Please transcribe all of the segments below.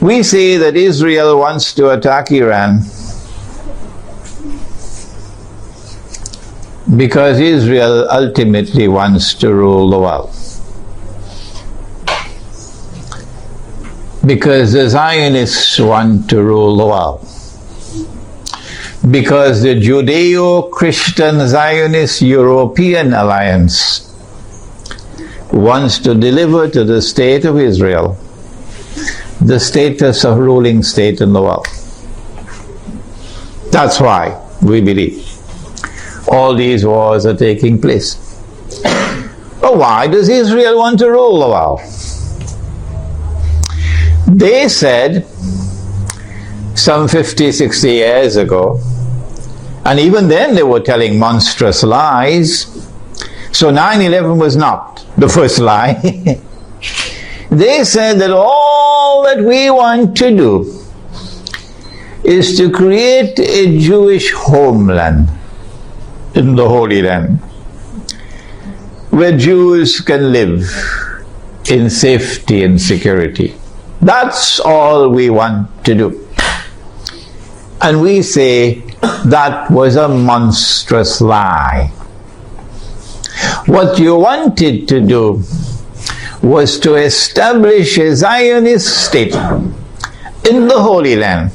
We say that Israel wants to attack Iran because Israel ultimately wants to rule the world. Because the Zionists want to rule the world. Because the Judeo-Christian Zionist European Alliance wants to deliver to the state of Israel the status of ruling state in the world. That's why we believe all these wars are taking place. But why does Israel want to rule the world? They said some 50, 60 years ago, and even then they were telling monstrous lies. So 9/11 was not the first lie. They said that all that we want to do is to create a Jewish homeland in the Holy Land where Jews can live in safety and security. That's all we want to do. And we say that was a monstrous lie. What you wanted to do was to establish a Zionist state in the Holy Land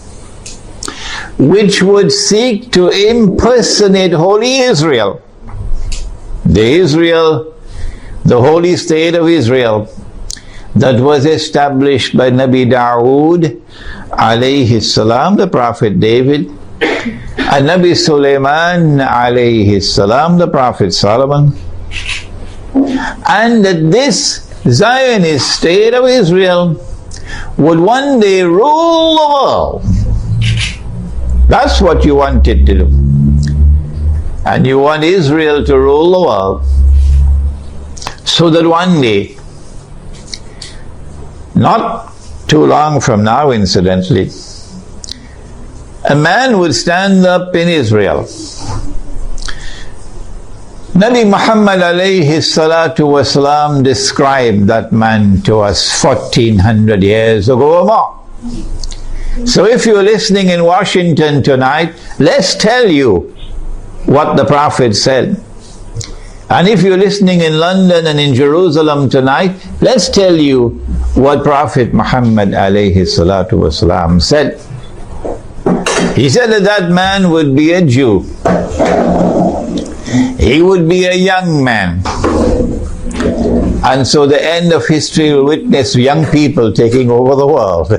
which would seek to impersonate Holy Israel, the holy state of Israel that was established by Nabi Dawood alayhi salam, the Prophet David, and Nabi Sulaiman alayhi salam, the Prophet Solomon, and that this Zionist state of Israel would one day rule the world. That's what you wanted to do. And you want Israel to rule the world so that one day, not too long from now incidentally, a man would stand up in Israel. Nabi Muhammad alayhi salatu wasalam described that man to us 1400 years ago or more. So if you're listening in Washington tonight, let's tell you what the Prophet said. And if you're listening in London and in Jerusalem tonight, let's tell you what Prophet Muhammad alayhi salatu wasalam said. He said that that man would be a Jew. He would be a young man. And so the end of history will witness young people taking over the world.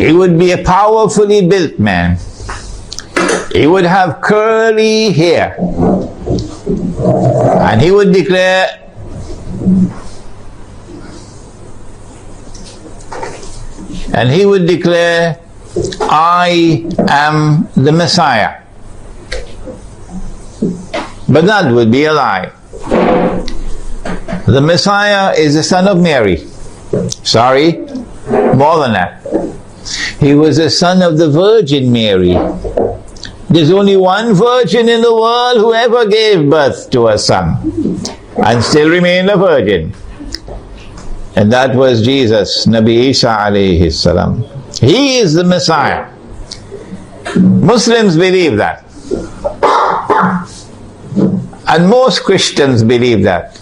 He would be a powerfully built man. He would have curly hair. And he would declare, I am the Messiah. But that would be a lie. The Messiah is the son of Mary. Sorry, more than that. He was the son of the Virgin Mary. There's only one virgin in the world who ever gave birth to a son and still remained a virgin. And that was Jesus, Nabi Isa alayhi salam. He is the Messiah. Muslims believe that. And most Christians believe that.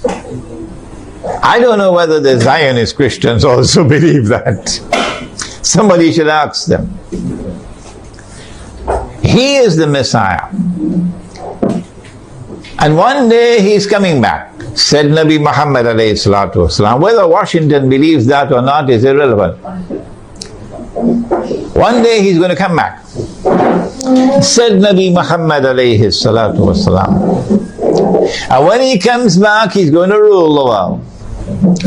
I don't know whether the Zionist Christians also believe that. Somebody should ask them. He is the Messiah. And one day he's coming back, said Nabi Muhammad alayhi salatu wasalam. Whether Washington believes that or not is irrelevant. One day he's going to come back, said Nabi Muhammad alayhi salatu wasalam. And when he comes back, he's going to rule the world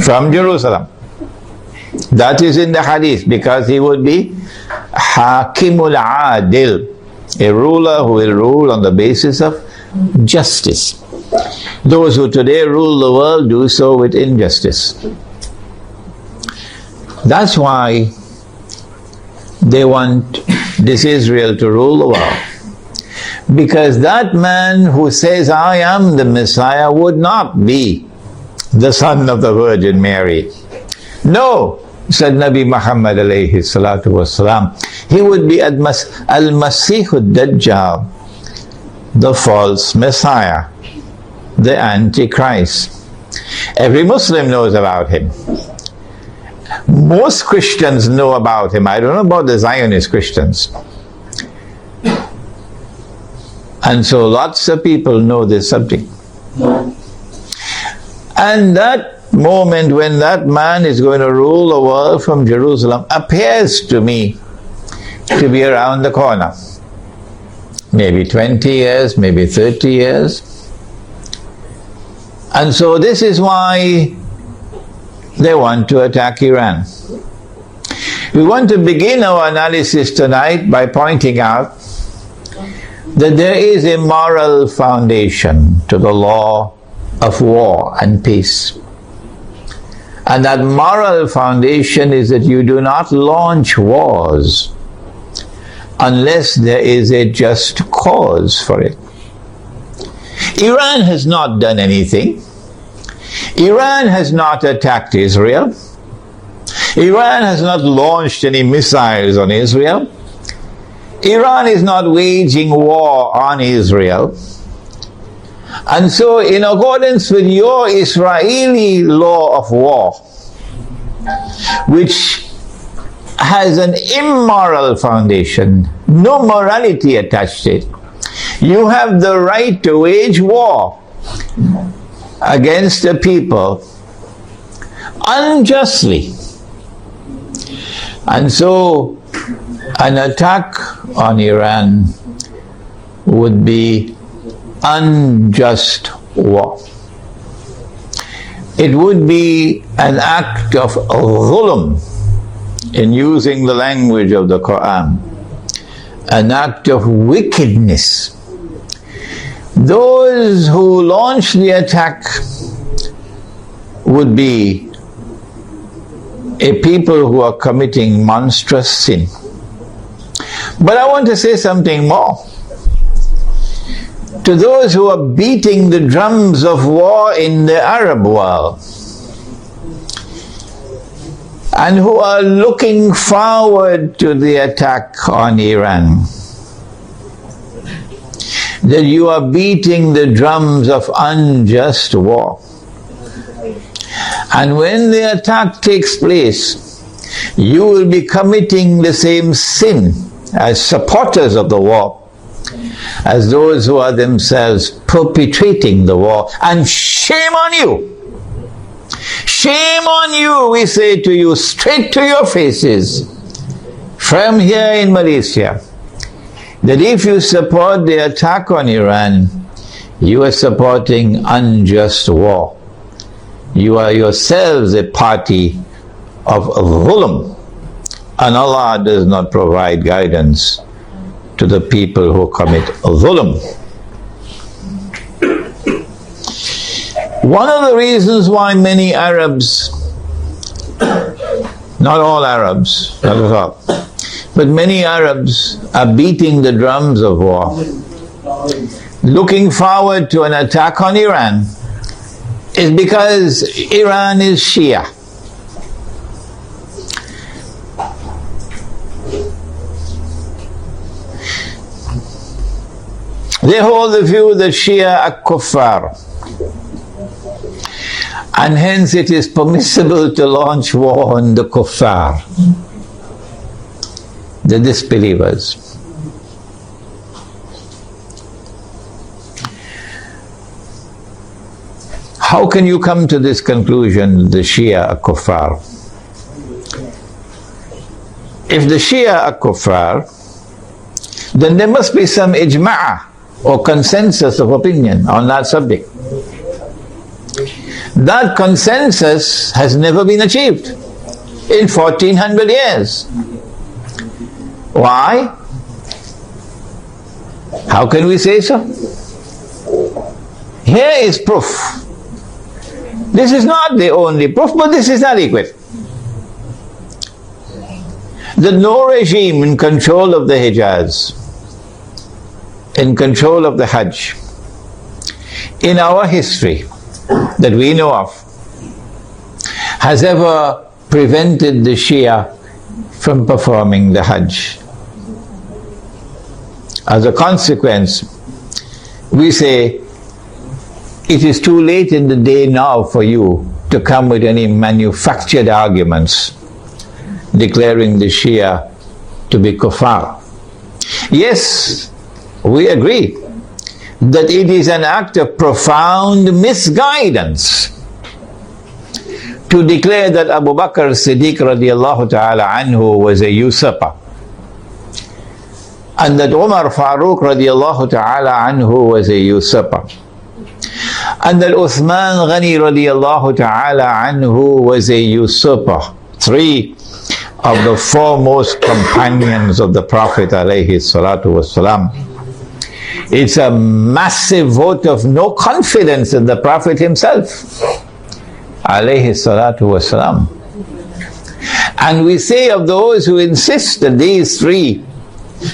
from Jerusalem. That is in the Hadith, because he would be Hakimul Adil, a ruler who will rule on the basis of justice. Those who today rule the world do so with injustice. That's why they want this Israel to rule the world. Because that man who says, I am the Messiah, would not be the son of the Virgin Mary. No, said Nabi Muhammad alayhi salatu wasalam, he would be al-Masih al-Dajjal, the false Messiah, the Antichrist. Every Muslim knows about him. Most Christians know about him. I don't know about the Zionist Christians. And so lots of people know this subject. And that moment when that man is going to rule the world from Jerusalem appears to me to be around the corner. Maybe 20 years, maybe 30 years. And so this is why they want to attack Iran. We want to begin our analysis tonight by pointing out that there is a moral foundation to the law of war and peace. And that moral foundation is that you do not launch wars unless there is a just cause for it. Iran has not done anything. Iran has not attacked Israel. Iran has not launched any missiles on Israel. Iran is not waging war on Israel. And so, in accordance with your Israeli law of war, which has an immoral foundation, no morality attached to it, you have the right to wage war against the people unjustly. And so, an attack on Iran would be unjust war. It would be an act of dhulm, in using the language of the Quran, an act of wickedness. Those who launch the attack would be a people who are committing monstrous sin. But I want to say something more. To those who are beating the drums of war in the Arab world, and who are looking forward to the attack on Iran, that you are beating the drums of unjust war. And when the attack takes place, you will be committing the same sin as supporters of the war, as those who are themselves perpetrating the war. And shame on you! Shame on you, we say to you, straight to your faces, from here in Malaysia, that if you support the attack on Iran, you are supporting unjust war. You are yourselves a party of dhulm, and Allah does not provide guidance to the people who commit dhulm. One of the reasons why many Arabs, not all Arabs, not at all, but many Arabs are beating the drums of war, looking forward to an attack on Iran, is because Iran is Shia. They hold the view that Shia are kuffar, and hence it is permissible to launch war on the kuffar, the disbelievers. How can you come to this conclusion, the Shia are kuffar? If the Shia are kuffar, then there must be some ijma' or consensus of opinion on that subject. That consensus has never been achieved in 1400 years. Why? How can we say so? Here is proof. This is not the only proof, but this is adequate. That no regime in control of the Hijaz, in control of the Hajj, in our history that we know of, has ever prevented the Shia from performing the Hajj. As a consequence, we say, it is too late in the day now for you to come with any manufactured arguments declaring the Shia to be kuffar. Yes, we agree that it is an act of profound misguidance to declare that Abu Bakr Siddiq radiallahu ta'ala anhu was a usurper, and that Umar Farooq radiallahu ta'ala anhu was a usurper, and that Uthman Ghani radiallahu ta'ala anhu was a usurper. Three of the foremost companions of the Prophet alayhi salatu wasalam. It's a massive vote of no confidence in the Prophet himself alayhi salatu wasalam. And we say of those who insist that these three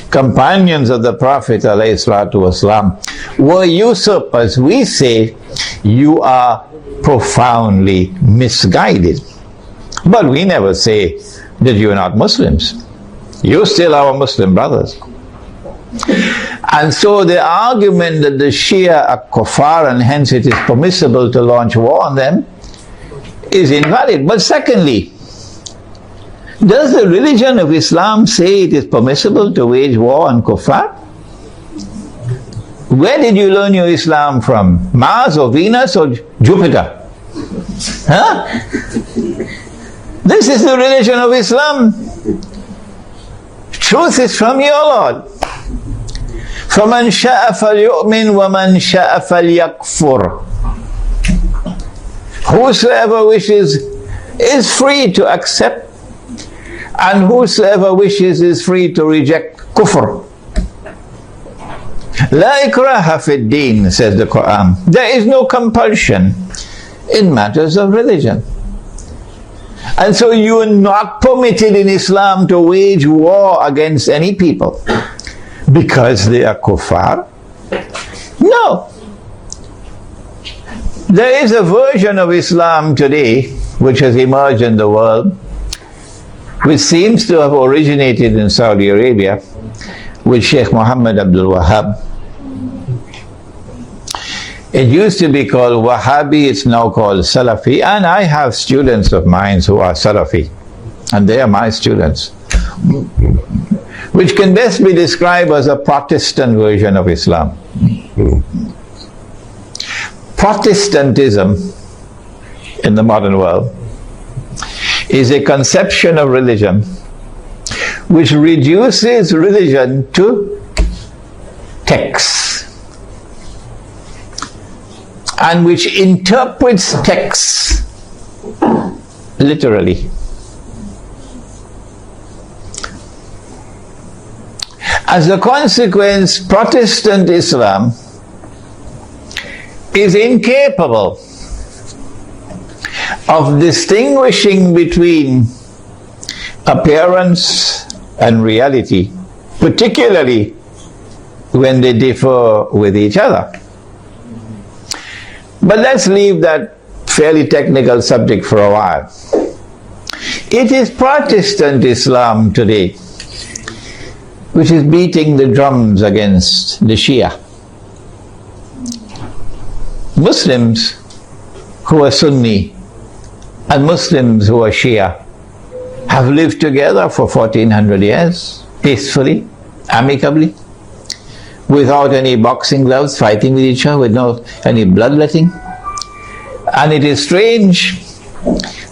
companions of the Prophet alayhi salatu wasalam were usurpers, we say you are profoundly misguided. But we never say that you are not Muslims. You still are our Muslim brothers. And so the argument that the Shia are kuffar and hence it is permissible to launch war on them is invalid. But secondly, does the religion of Islam say it is permissible to wage war on kuffar? Where did you learn your Islam from? Mars or Venus or Jupiter? Huh? This is the religion of Islam. Truth is from your Lord. فَمَنْ شَاءَ فَلْيُؤْمِنْ وَمَنْ شَاءَ فَلْيَكْفُرْ. Whosoever wishes is free to accept, and whosoever wishes is free to reject kufr. La ikraha fid din, says the Quran. There is no compulsion in matters of religion. And so you are not permitted in Islam to wage war against any people because they are kuffar. No. There is a version of Islam today which has emerged in the world, which seems to have originated in Saudi Arabia with Sheikh Muhammad Abdul Wahhab. It used to be called Wahhabi, it's now called Salafi, and I have students of mine who are Salafi, and they are my students, which can best be described as a Protestant version of Islam. Protestantism in the modern world is a conception of religion which reduces religion to texts, and which interprets texts literally. As a consequence, Protestant Islam is incapable of distinguishing between appearance and reality, particularly when they differ with each other. But let's leave that fairly technical subject for a while. It is Protestant Islam today which is beating the drums against the Shia. Muslims who are Sunni and Muslims who are Shia have lived together for 1400 years, peacefully, amicably, without any boxing gloves, fighting with each other, without any bloodletting. And it is strange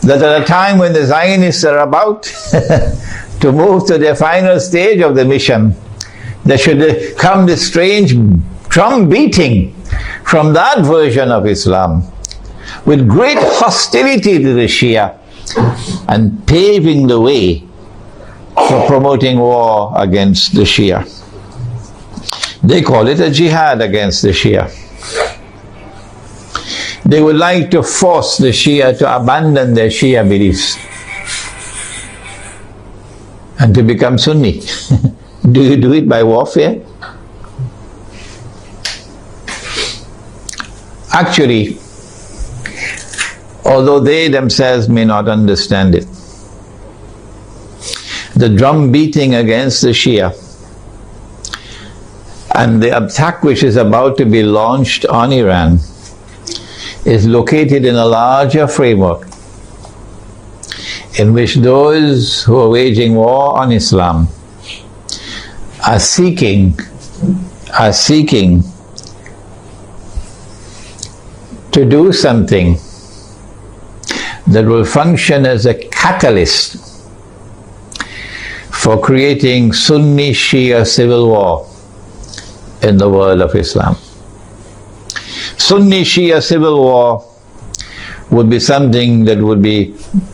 that at a time when the Zionists are about to move to their final stage of the mission, there should come this strange drum beating from that version of Islam with great hostility to the Shia and paving the way for promoting war against the Shia. They call it a jihad against the Shia. They would like to force the Shia to abandon their Shia beliefs and to become Sunni. Do you do it by warfare? Actually, although they themselves may not understand it, the drum beating against the Shia. And the attack which is about to be launched on Iran is located in a larger framework in which those who are waging war on Islam are seeking to do something that will function as a catalyst for creating Sunni Shia civil war in the world of Islam. Sunni Shia civil war would be something that would be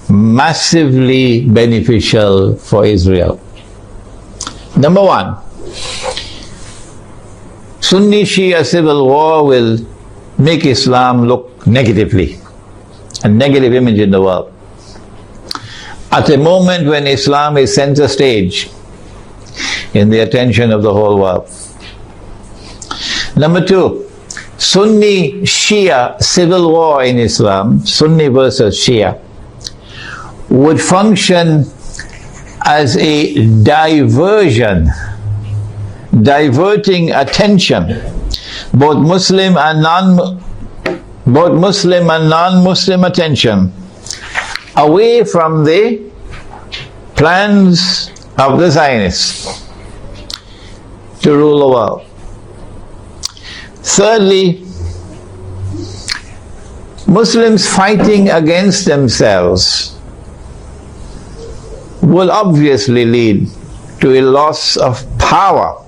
massively beneficial for Israel. Number one, Sunni Shia civil war will make Islam look negatively, a negative image in the world. At a moment when Islam is center stage in the attention of the whole world. Number two, Sunni Shia civil war in Islam, Sunni versus Shia, would function as a diversion, diverting attention, both Muslim and non-Muslim attention, away from the plans of the Zionists to rule the world. Thirdly, Muslims fighting against themselves will obviously lead to a loss of power.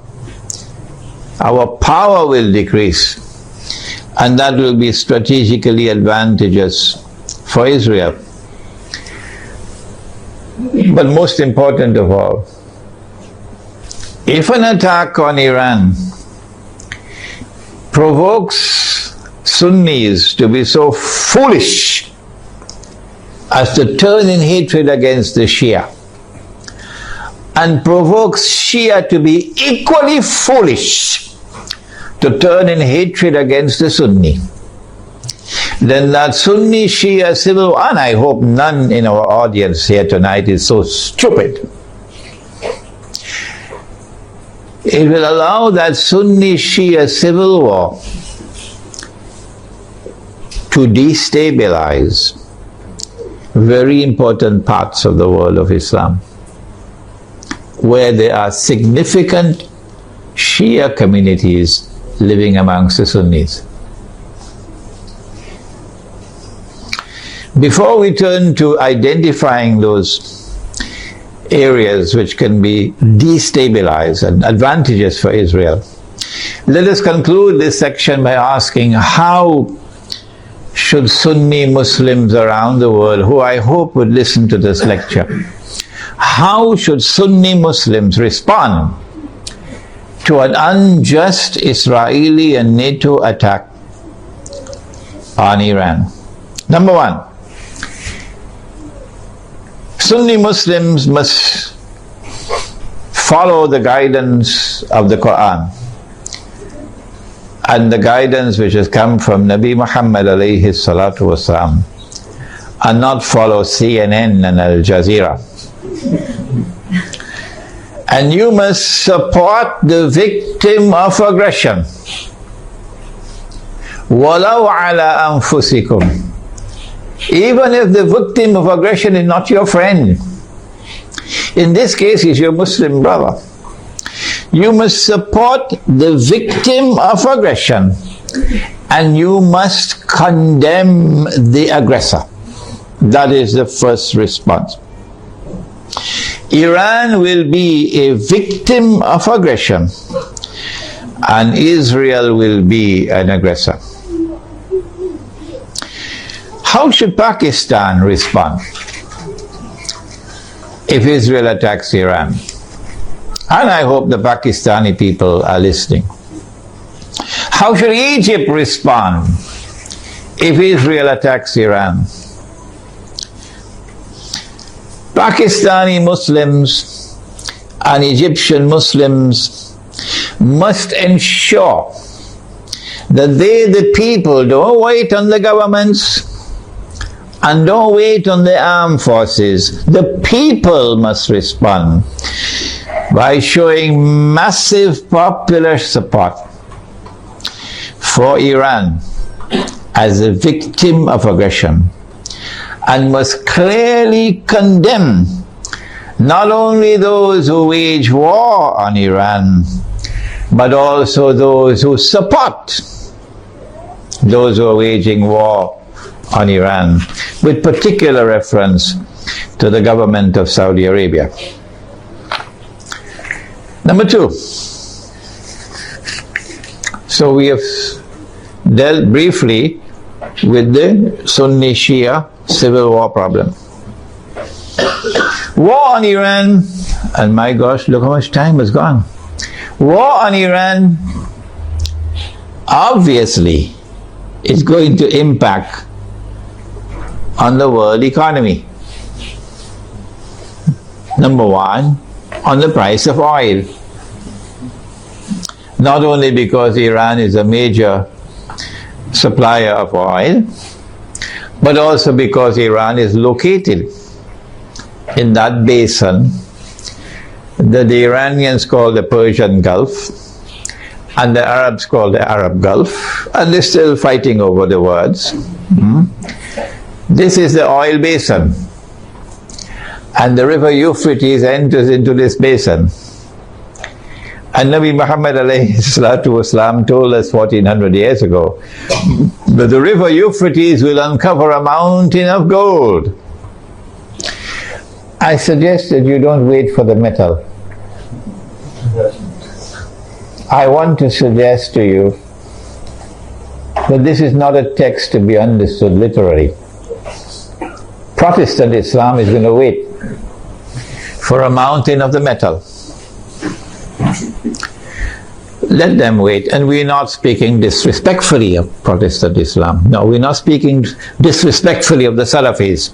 Our power will decrease, and that will be strategically advantageous for Israel. But most important of all, if an attack on Iran provokes Sunnis to be so foolish as to turn in hatred against the Shia, and provokes Shia to be equally foolish to turn in hatred against the Sunni, then that Sunni Shia civil war, and I hope none in our audience here tonight is so stupid, it will allow that Sunni Shia civil war to destabilize very important parts of the world of Islam, where there are significant Shia communities living amongst the Sunnis. Before we turn to identifying those areas which can be destabilized and advantageous for Israel, let us conclude this section by asking, how should Sunni Muslims around the world, who I hope would listen to this lecture, how should Sunni Muslims respond to an unjust Israeli and NATO attack on Iran? Number one, Sunni Muslims must follow the guidance of the Quran and the guidance which has come from Nabi Muhammad alayhi salatu wasalam, and not follow CNN and Al Jazeera. And you must support the victim of aggression, walau ala anfusikum, even if the victim of aggression is not your friend. In this case, he's your Muslim brother. You must support the victim of aggression, and you must condemn the aggressor. That is the first response. Iran will be a victim of aggression, and Israel will be an aggressor. How should Pakistan respond if Israel attacks Iran? And I hope the Pakistani people are listening. How should Egypt respond if Israel attacks Iran? Pakistani Muslims and Egyptian Muslims must ensure that they, the people, don't wait on the governments And don't wait on the armed forces. The people must respond by showing massive popular support for Iran as a victim of aggression, and must clearly condemn not only those who wage war on Iran, but also those who support those who are waging war on Iran, with particular reference to the government of Saudi Arabia. Number two, so we have dealt briefly with the Sunni Shia civil war problem. War on Iran, and my gosh, look how much time has gone. War on Iran obviously is going to impact on the world economy. Number one, on the price of oil. Not only because Iran is a major supplier of oil, but also because Iran is located in that basin that the Iranians call the Persian Gulf and the Arabs call the Arab Gulf, and they're still fighting over the words. This is the oil basin, and the river Euphrates enters into this basin. And Nabi Muhammad alayhi salatu wasalam told us 1400 years ago that the river Euphrates will uncover a mountain of gold. I suggest that you don't wait for the metal. I want to suggest to you that this is not a text to be understood literally. Protestant Islam is going to wait for a mountain of the metal. Let them wait. And we're not speaking disrespectfully of Protestant Islam. No, we're not speaking disrespectfully of the Salafis.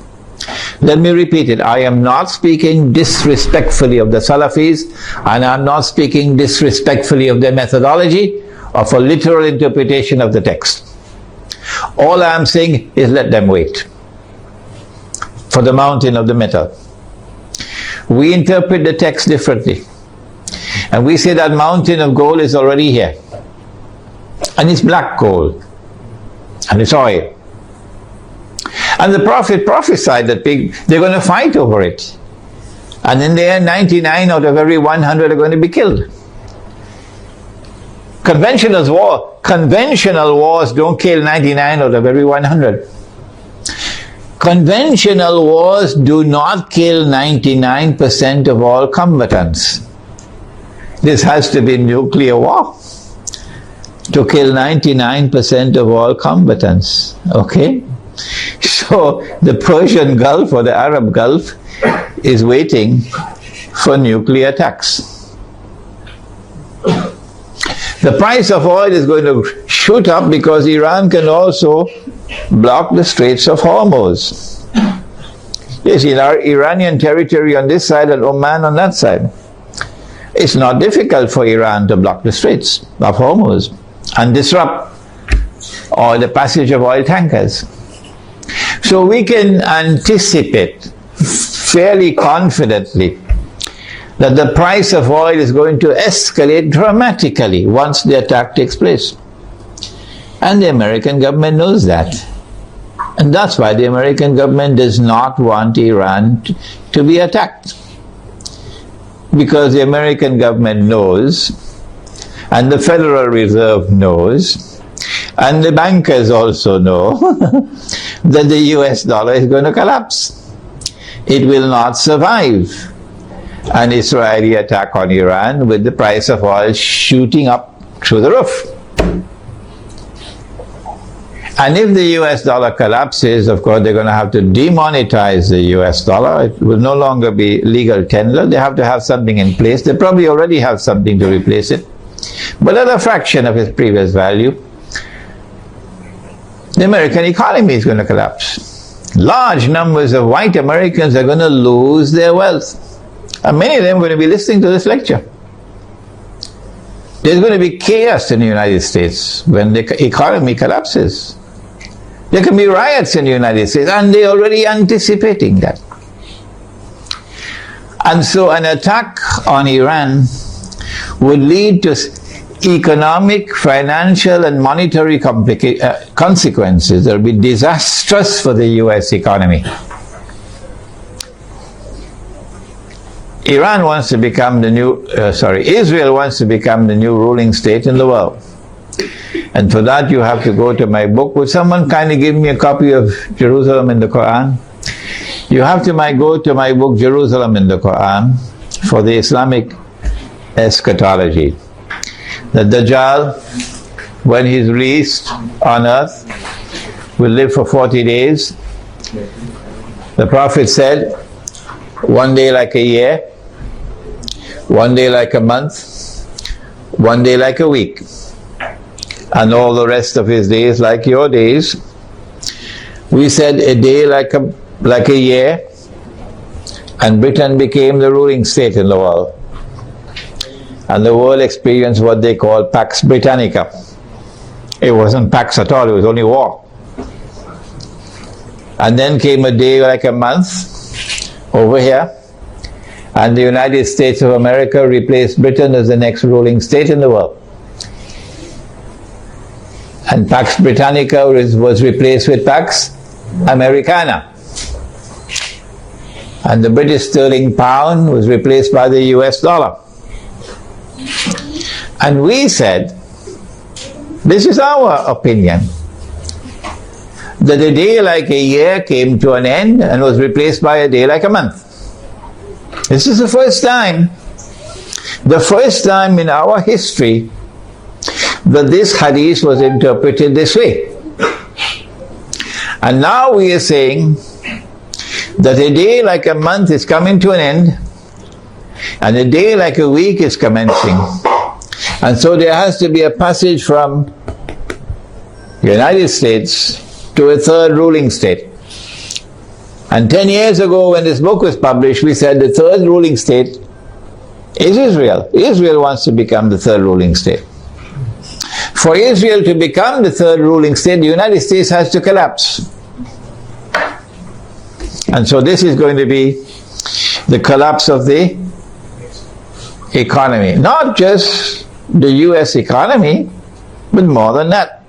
Let me repeat it. I am not speaking disrespectfully of the Salafis, and I'm not speaking disrespectfully of their methodology or for literal interpretation of the text. All I'm saying is let them wait for the mountain of the metal. We interpret the text differently. And we say that mountain of gold is already here. And it's black gold. And it's oil. And the Prophet prophesied that they're going to fight over it. And in the end, 99 out of every 100 are going to be killed. Conventional wars don't kill 99 out of every 100. Conventional wars do not kill 99% of all combatants. This has to be nuclear war to kill 99% of all combatants. Okay? So the Persian Gulf or the Arab Gulf is waiting for nuclear attacks. The price of oil is going to shoot up because Iran can also block the Straits of Hormuz. Yes, in our Iranian territory on this side and Oman on that side. It's not difficult for Iran to block the Straits of Hormuz and disrupt the passage of oil tankers. So we can anticipate fairly confidently that the price of oil is going to escalate dramatically once the attack takes place. And the American government knows that. And that's why the American government does not want Iran to be attacked. Because the American government knows, and the Federal Reserve knows, and the bankers also know that the US dollar is going to collapse. It will not survive an Israeli attack on Iran with the price of oil shooting up through the roof. And if the US dollar collapses, of course, they're going to have to demonetize the US dollar. It will no longer be legal tender. They have to have something in place. They probably already have something to replace it, but at a fraction of its previous value. The American economy is going to collapse. Large numbers of white Americans are going to lose their wealth. And many of them are going to be listening to this lecture. There's going to be chaos in the United States when the economy collapses. There can be riots in the United States, and they're already anticipating that. And so an attack on Iran would lead to economic, financial, and monetary consequences that will be disastrous for the US economy. Israel wants to become the new ruling state in the world. And for that you have to go to my book. Would someone kindly give me a copy of Jerusalem in the Quran? You have to go to my book, Jerusalem in the Quran, for the Islamic eschatology. The Dajjal, when he's released on earth, will live for 40 days. The Prophet said, one day like a year, one day like a month, one day like a week, and all the rest of his days like your days. We said a day like a year, and Britain became the ruling state in the world. And the world experienced what they call Pax Britannica. It wasn't Pax at all, it was only war. And then came a day like a month over here, and the United States of America replaced Britain as the next ruling state in the world. And Pax Britannica was replaced with Pax Americana. And the British sterling pound was replaced by the US dollar. And we said, this is our opinion, that a day like a year came to an end and was replaced by a day like a month. This is the first time in our history that this hadith was interpreted this way. And now we are saying that a day like a month is coming to an end, and a day like a week is commencing. And so there has to be a passage from the United States to a third ruling state. And 10 years ago when this book was published, we said the third ruling state is Israel. Israel wants to become the third ruling state. For Israel to become the third ruling state, the United States has to collapse. And so this is going to be the collapse of the economy. Not just the US economy, but more than that.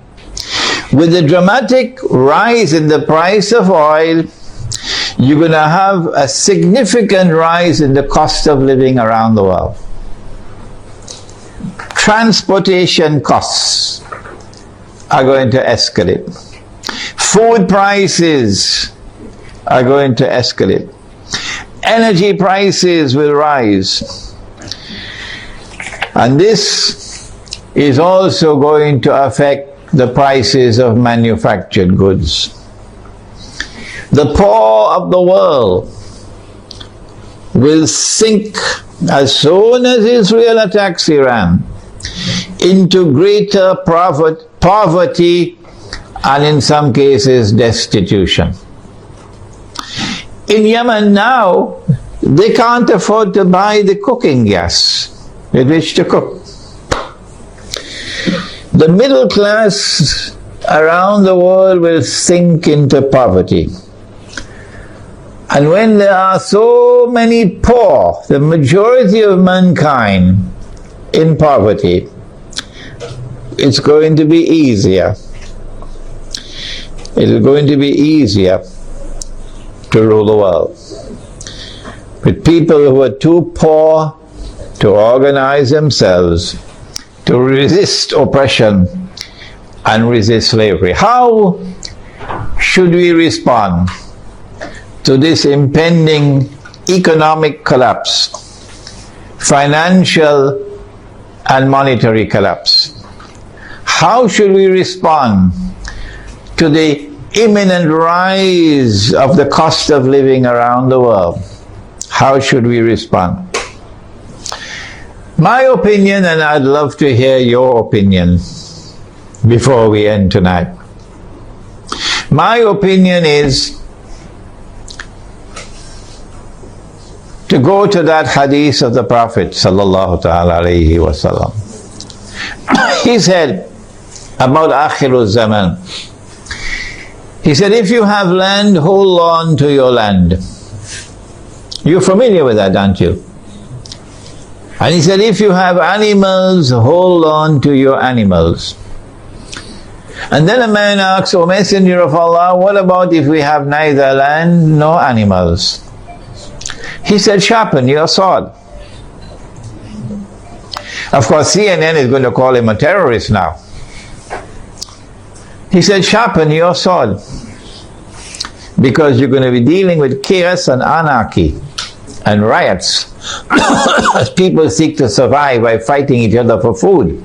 With the dramatic rise in the price of oil, you're going to have a significant rise in the cost of living around the world. Transportation costs are going to escalate. Food prices are going to escalate. Energy prices will rise. And this is also going to affect the prices of manufactured goods. The poor of the world will sink as soon as Israel attacks Iran into greater poverty and in some cases destitution. In Yemen now, they can't afford to buy the cooking gas with which to cook. The middle class around the world will sink into poverty. And when there are so many poor, the majority of mankind in poverty, it's going to be easier. It's going to be easier to rule the world. With people who are too poor to organize themselves, to resist oppression and resist slavery. How should we respond to this impending economic collapse, financial and monetary collapse? How should we respond to the imminent rise of the cost of living around the world? How should we respond? My opinion, and I'd love to hear your opinion before we end tonight. My opinion is to go to that hadith of the Prophet sallallahu ta'ala alayhi wa sallam. He said about Akhirul Zaman, He said, if you have land, hold on to your land. You're familiar with that, aren't you? And he said, if you have animals, hold on to your animals. And then a man asks, O Messenger of Allah, what about if we have neither land nor animals? He said, sharpen your sword. Of course, CNN is going to call him a terrorist now. He said, sharpen your sword, because you're going to be dealing with chaos and anarchy and riots as people seek to survive by fighting each other for food.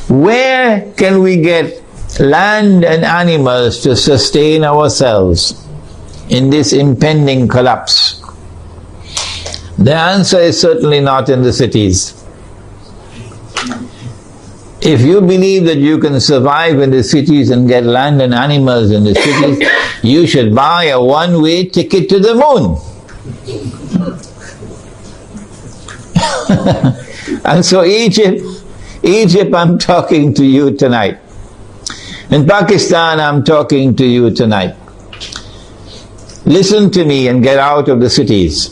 Where can we get land and animals to sustain ourselves in this impending collapse? The answer is certainly not in the cities. If you believe that you can survive in the cities and get land and animals in the cities, you should buy a one-way ticket to the moon. And so Egypt, I'm talking to you tonight. In Pakistan, I'm talking to you tonight. Listen to me and get out of the cities.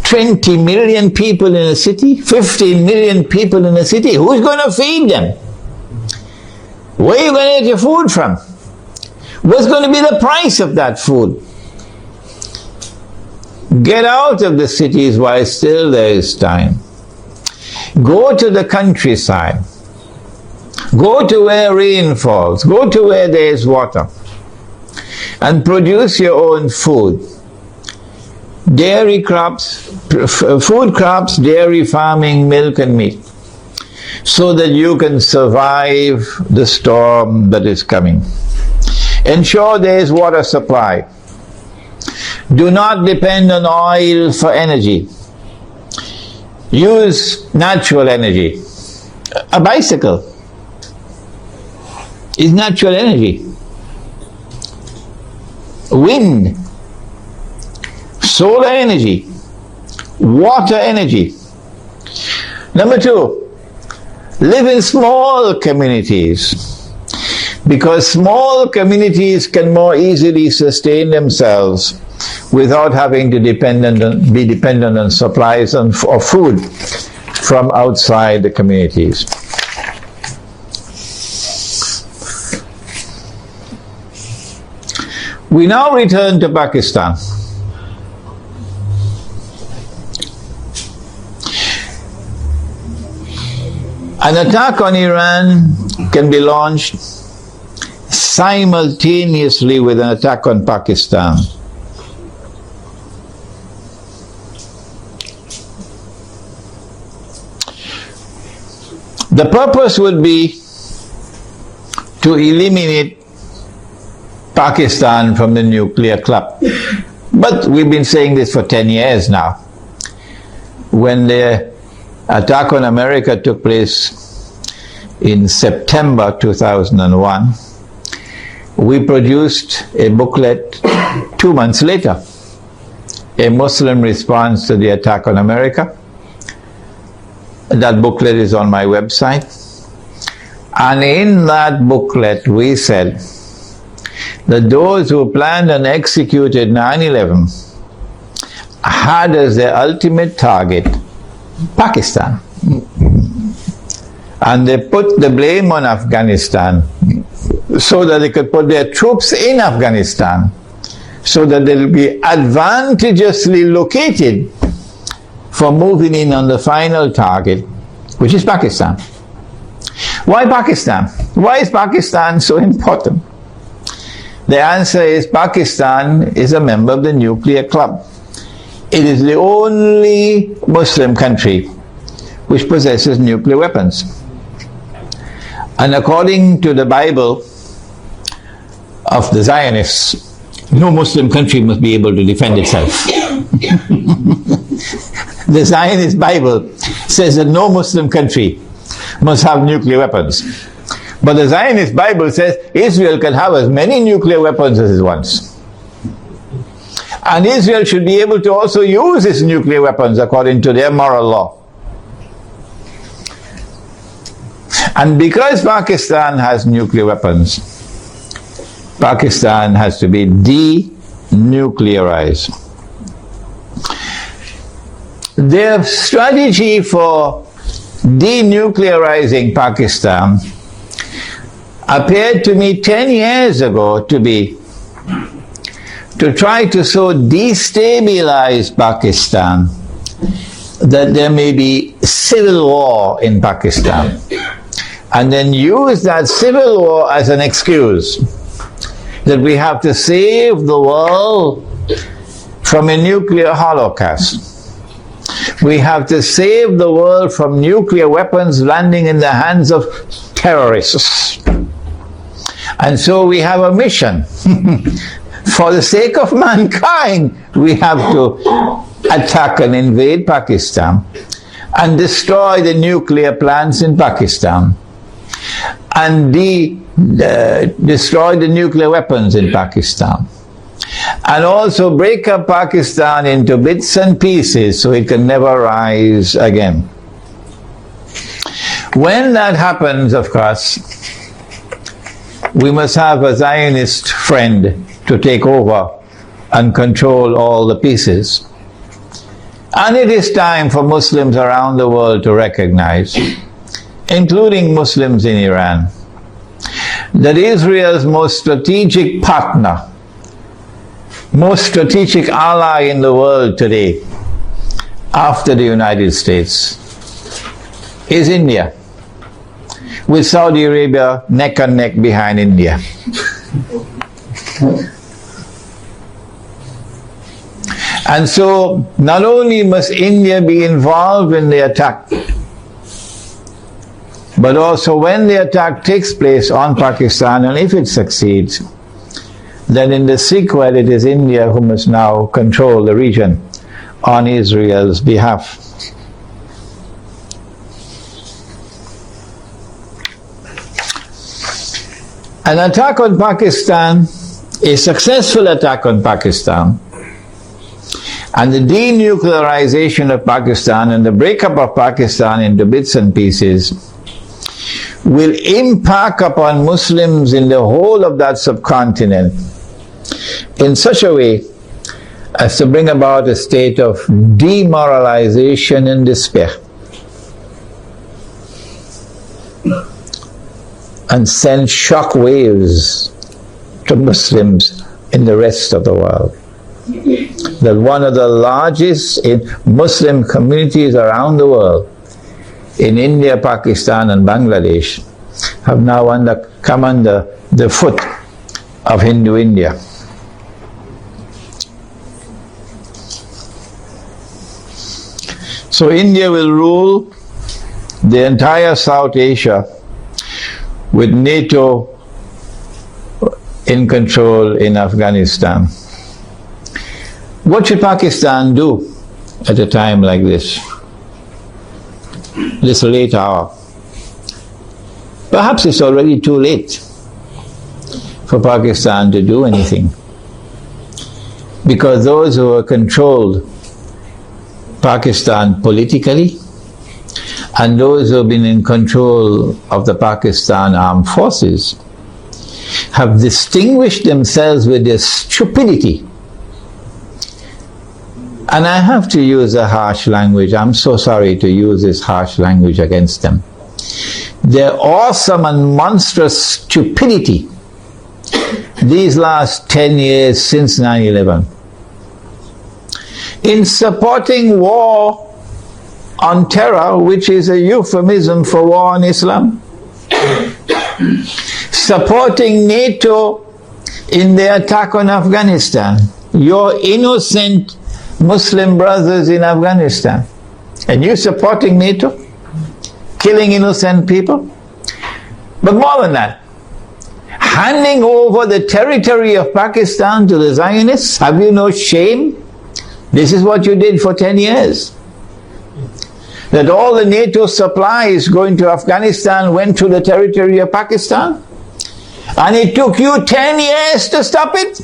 20 million people in a city, 15 million people in a city. Who's going to feed them? Where are you going to get your food from? What's going to be the price of that food? Get out of the cities while still there is time. Go to the countryside. Go to where rain falls. Go to where there is water. And produce your own food. Dairy crops, food crops, dairy farming, milk and meat, so that you can survive the storm that is coming. Ensure there is water supply. Do not depend on oil for energy. Use natural energy. A bicycle is natural energy. Wind, solar energy, water energy. Number 2, live in small communities, because small communities can more easily sustain themselves without having to be dependent on supplies of food from outside the communities. We now return to Pakistan. An attack on Iran can be launched simultaneously with an attack on Pakistan. The purpose would be to eliminate Pakistan from the nuclear club. But we've been saying this for 10 years now. When the attack on America took place in September 2001, we produced a booklet 2 months later, a Muslim response to the attack on America. That booklet is on my website. And in that booklet we said that those who planned and executed 9/11 had as their ultimate target Pakistan. And they put the blame on Afghanistan so that they could put their troops in Afghanistan so that they'll be advantageously located for moving in on the final target, which is Pakistan. Why Pakistan? Why is Pakistan so important? The answer is Pakistan is a member of the nuclear club. It is the only Muslim country which possesses nuclear weapons. And according to the Bible of the Zionists, no Muslim country must be able to defend itself. The Zionist Bible says that no Muslim country must have nuclear weapons. But the Zionist Bible says Israel can have as many nuclear weapons as it wants. And Israel should be able to also use its nuclear weapons according to their moral law. And because Pakistan has nuclear weapons, Pakistan has to be denuclearized. Their strategy for denuclearizing Pakistan appeared to me 10 years ago to be to try to so destabilize Pakistan that there may be civil war in Pakistan, and then use that civil war as an excuse that we have to save the world from a nuclear holocaust. We have to save the world from nuclear weapons landing in the hands of terrorists. And so we have a mission. For the sake of mankind, we have to attack and invade Pakistan and destroy the nuclear plants in Pakistan and destroy the nuclear weapons in Pakistan, and also break up Pakistan into bits and pieces so it can never rise again. When that happens, of course, we must have a Zionist friend to take over and control all the pieces. And it is time for Muslims around the world to recognize, including Muslims in Iran, that Israel's most strategic partner, most strategic ally in the world today, after the United States, is India, with Saudi Arabia neck and neck behind India. And so, not only must India be involved in the attack, but also when the attack takes place on Pakistan, and if it succeeds, then in the sequel it is India who must now control the region on Israel's behalf. An attack on Pakistan, a successful attack on Pakistan, and the denuclearization of Pakistan and the breakup of Pakistan into bits and pieces will impact upon Muslims in the whole of that subcontinent in such a way as to bring about a state of demoralization and despair, and send shock waves to Muslims in the rest of the world. That one of the largest Muslim communities around the world, in India, Pakistan and Bangladesh, have now come under the foot of Hindu India. So India will rule the entire South Asia with NATO in control in Afghanistan. What should Pakistan do at a time like this late hour? Perhaps it's already too late for Pakistan to do anything, because those who have controlled Pakistan politically and those who have been in control of the Pakistan armed forces have distinguished themselves with their stupidity. And I have to use a harsh language. I'm so sorry to use this harsh language against them. Their awesome and monstrous stupidity these last 10 years since 9/11 in supporting war on terror, which is a euphemism for war on Islam, supporting NATO in their attack on Afghanistan, your innocent Muslim brothers in Afghanistan, and you supporting NATO, killing innocent people. But more than that, handing over the territory of Pakistan to the Zionists. Have you no shame? This is what you did for 10 years. That all the NATO supplies going to Afghanistan went to the territory of Pakistan, and it took you 10 years to stop it.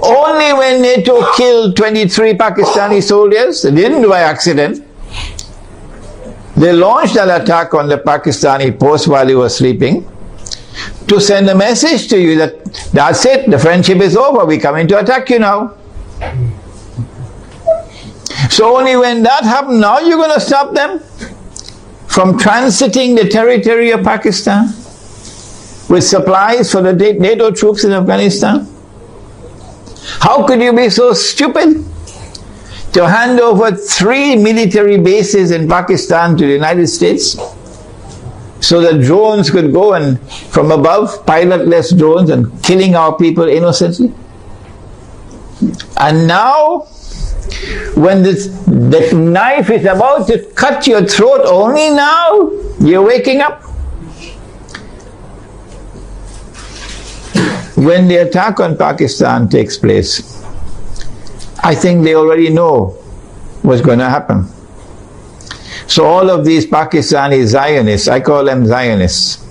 Only when NATO killed 23 Pakistani soldiers, they didn't do by accident. They launched an attack on the Pakistani post while he was sleeping to send a message to you that that's it, the friendship is over, we're coming to attack you now. So only when that happened, now you're going to stop them from transiting the territory of Pakistan with supplies for the NATO troops in Afghanistan? How could you be so stupid to hand over 3 military bases in Pakistan to the United States so that drones could go and from above, pilotless drones, and killing our people innocently? And now, when the knife is about to cut your throat, only now you're waking up. When the attack on Pakistan takes place, I think they already know what's going to happen. So all of these Pakistani Zionists, I call them Zionists,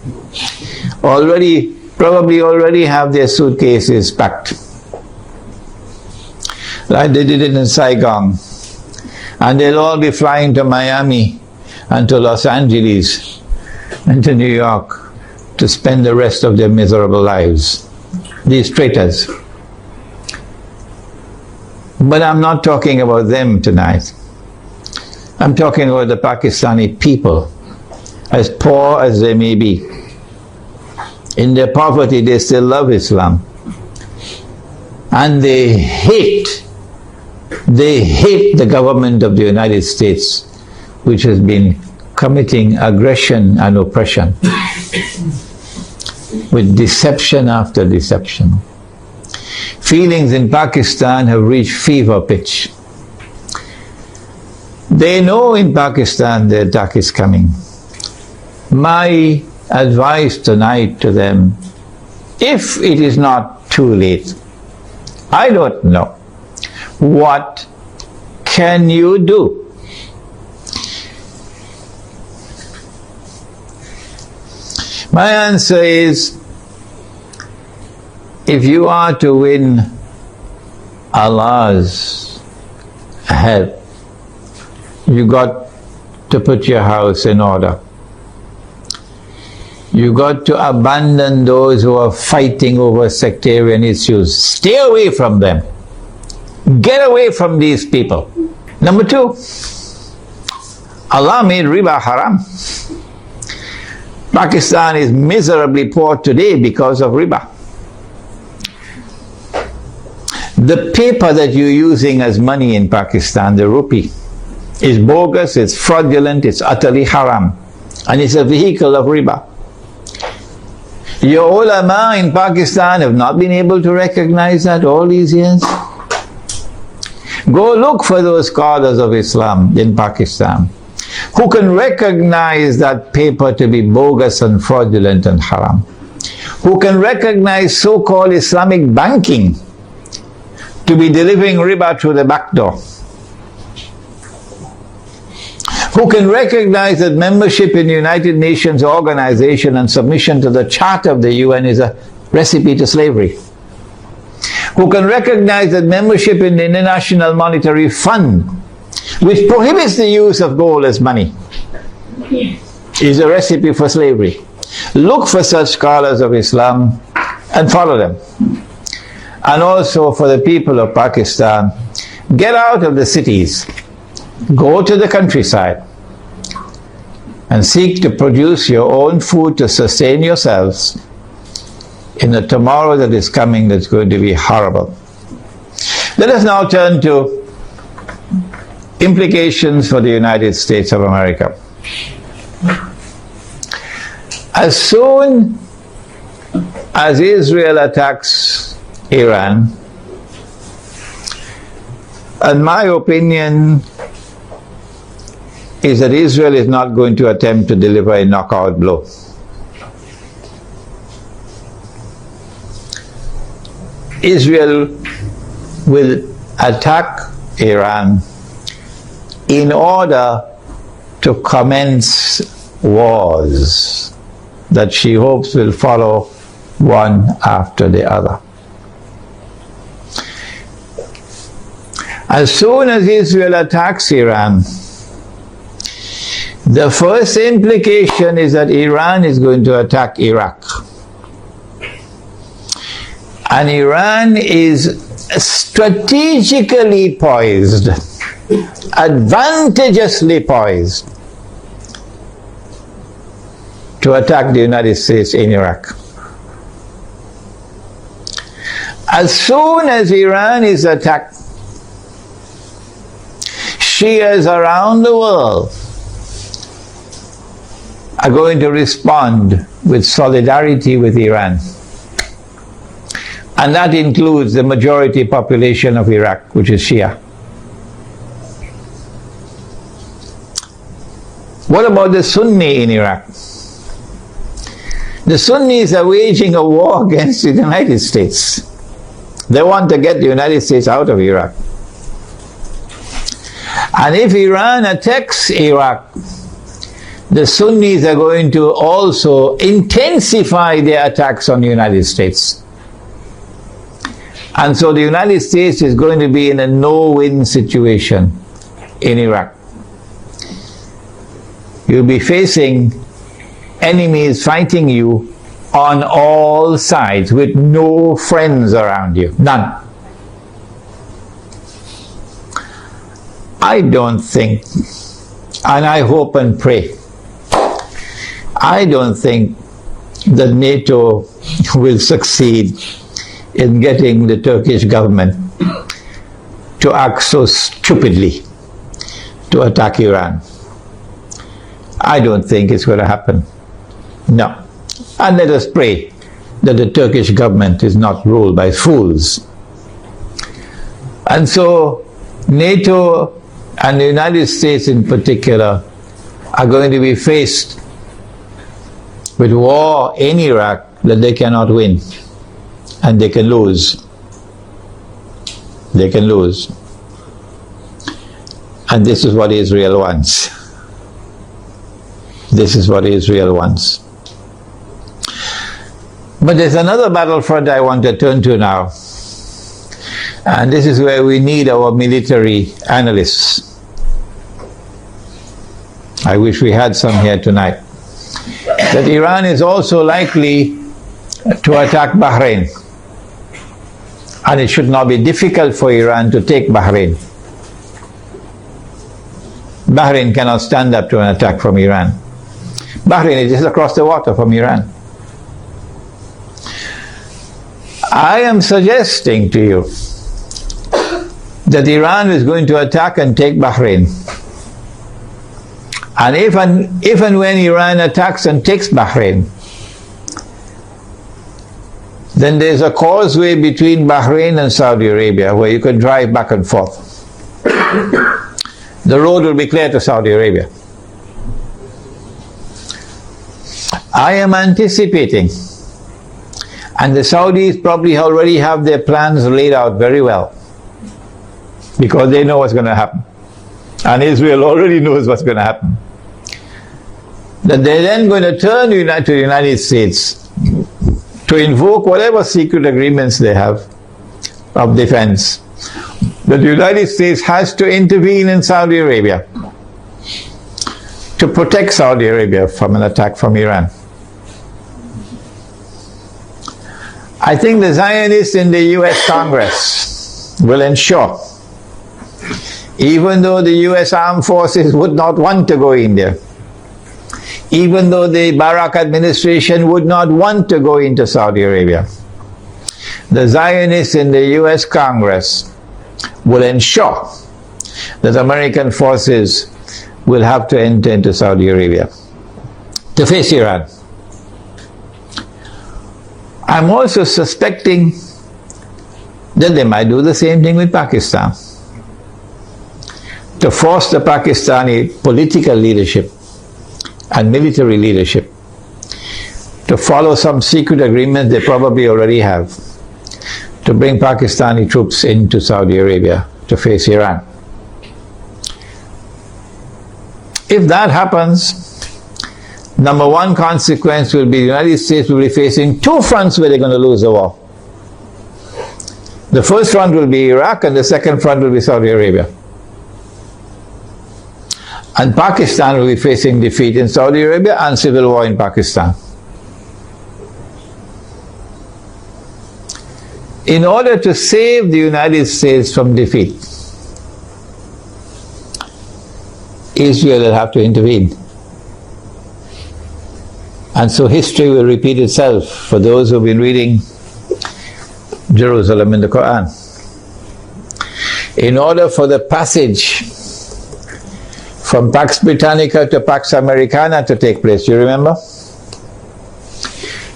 probably already have their suitcases packed. Like they did it in Saigon. And they'll all be flying to Miami and to Los Angeles and to New York to spend the rest of their miserable lives. These traitors. But I'm not talking about them tonight. I'm talking about the Pakistani people, as poor as they may be. In their poverty, they still love Islam. And they hate the government of the United States, which has been committing aggression and oppression with deception after deception. Feelings in Pakistan have reached fever pitch. They know in Pakistan the attack is coming. My advice tonight to them, if it is not too late, I don't know, what can you do? My answer is, if you are to win Allah's help, you got to put your house in order. You got to abandon those who are fighting over sectarian issues. Stay away from them. Get away from these people. Number 2, Allah made riba haram. Pakistan is miserably poor today because of riba. The paper that you're using as money in Pakistan, the rupee, is bogus, it's fraudulent, it's utterly haram, and it's a vehicle of riba. Your ulama in Pakistan have not been able to recognize that all these years. Go look for those scholars of Islam in Pakistan who can recognize that paper to be bogus and fraudulent and haram, who can recognize so-called Islamic banking to be delivering riba through the back door, who can recognize that membership in the United Nations organization and submission to the Charter of the UN is a recipe to slavery, who can recognize that membership in the International Monetary Fund, which prohibits the use of gold as money, is a recipe for slavery. Look for such scholars of Islam and follow them. And also for the people of Pakistan, get out of the cities, go to the countryside, and seek to produce your own food to sustain yourselves in the tomorrow that is coming that's going to be horrible. Let us now turn to implications for the United States of America. As soon as Israel attacks Iran, and my opinion is that Israel is not going to attempt to deliver a knockout blow. Israel will attack Iran in order to commence wars that she hopes will follow one after the other. As soon as Israel attacks Iran, The first implication is that Iran is going to attack Iraq. And Iran is strategically poised, advantageously poised, to attack the United States in Iraq. As soon as Iran is attacked, Shias around the world are going to respond with solidarity with Iran. And that includes the majority population of Iraq, which is Shia. What about the Sunni in Iraq? The Sunnis are waging a war against the United States. They want to get the United States out of Iraq. And if Iran attacks Iraq, the Sunnis are going to also intensify their attacks on the United States. And so the United States is going to be in a no-win situation in Iraq. You'll be facing enemies fighting you on all sides with no friends around you. None. I don't think, and I hope and pray, I don't think that NATO will succeed in getting the Turkish government to act so stupidly to attack Iran. I don't think it's going to happen. No. And let us pray that the Turkish government is not ruled by fools. And so NATO and the United States in particular are going to be faced with war in Iraq that they cannot win. And they can lose. They can lose. And this is what Israel wants. This is what Israel wants. But there's another battlefront I want to turn to now. And this is where we need our military analysts. I wish we had some here tonight. That Iran is also likely to attack Bahrain. And it should not be difficult for Iran to take Bahrain. Bahrain cannot stand up to an attack from Iran. Bahrain is just across the water from Iran. I am suggesting to you that Iran is going to attack and take Bahrain. And if and when Iran attacks and takes Bahrain, then there's a causeway between Bahrain and Saudi Arabia where you can drive back and forth. The road will be clear to Saudi Arabia. I am anticipating, and the Saudis probably already have their plans laid out very well, because they know what's going to happen. And Israel already knows what's going to happen. That they're then going to turn to the United States to invoke whatever secret agreements they have of defense. That the United States has to intervene in Saudi Arabia to protect Saudi Arabia from an attack from Iran. I think the Zionists in the US Congress will ensure, even though the US armed forces would not want to go in there, even though the Barak administration would not want to go into Saudi Arabia, the Zionists in the US Congress will ensure that American forces will have to enter into Saudi Arabia to face Iran. I'm also suspecting that they might do the same thing with Pakistan, to force the Pakistani political leadership and military leadership to follow some secret agreement they probably already have, to bring Pakistani troops into Saudi Arabia to face Iran. If that happens, number one consequence will be the United States will be facing two fronts where they're going to lose the war. The first front will be Iraq, and the second front will be Saudi Arabia. And Pakistan will be facing defeat in Saudi Arabia and civil war in Pakistan. In order to save the United States from defeat, Israel will have to intervene. And so history will repeat itself for those who have been reading Jerusalem in the Quran. In order for the passage from Pax Britannica to Pax Americana to take place, you remember?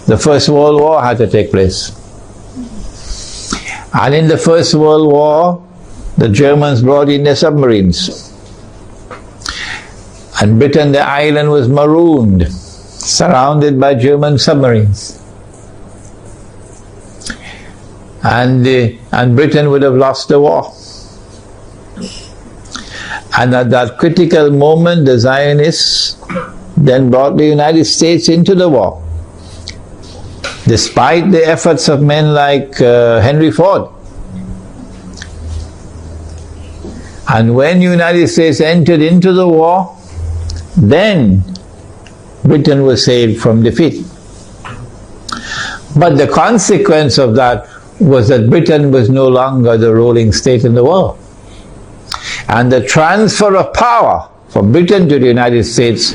The First World War had to take place. And in the First World War, the Germans brought in their submarines. And Britain, the island, was marooned, surrounded by German submarines. And Britain would have lost the war. And at that critical moment, the Zionists then brought the United States into the war. Despite the efforts of men like Henry Ford. And when the United States entered into the war, then Britain was saved from defeat. But the consequence of that was that Britain was no longer the ruling state in the world. And the transfer of power from Britain to the United States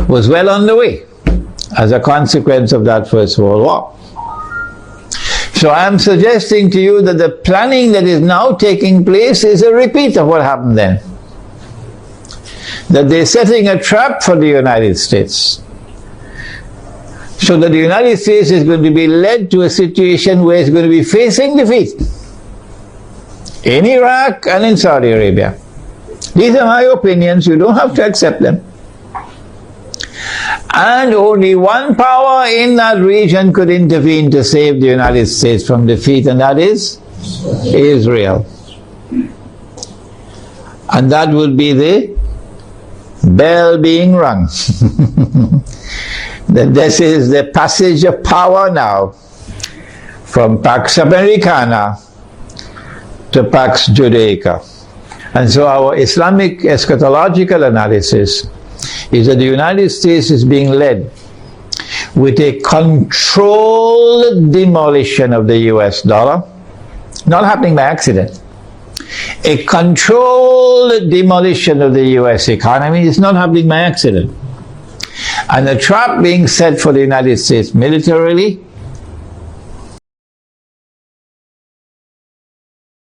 was well on the way as a consequence of that First World War. So I am suggesting to you that the planning that is now taking place is a repeat of what happened then. That they're setting a trap for the United States. So that the United States is going to be led to a situation where it's going to be facing defeat in Iraq and in Saudi Arabia. These are my opinions, you don't have to accept them. And only one power in that region could intervene to save the United States from defeat, and that is Israel. And that would be the bell being rung. That this is the passage of power now from Pax Americana to Pax Judaica. And so our Islamic eschatological analysis is that the United States is being led with a controlled demolition of the US dollar, not happening by accident. A controlled demolition of the US economy is not happening by accident. And the trap being set for the United States militarily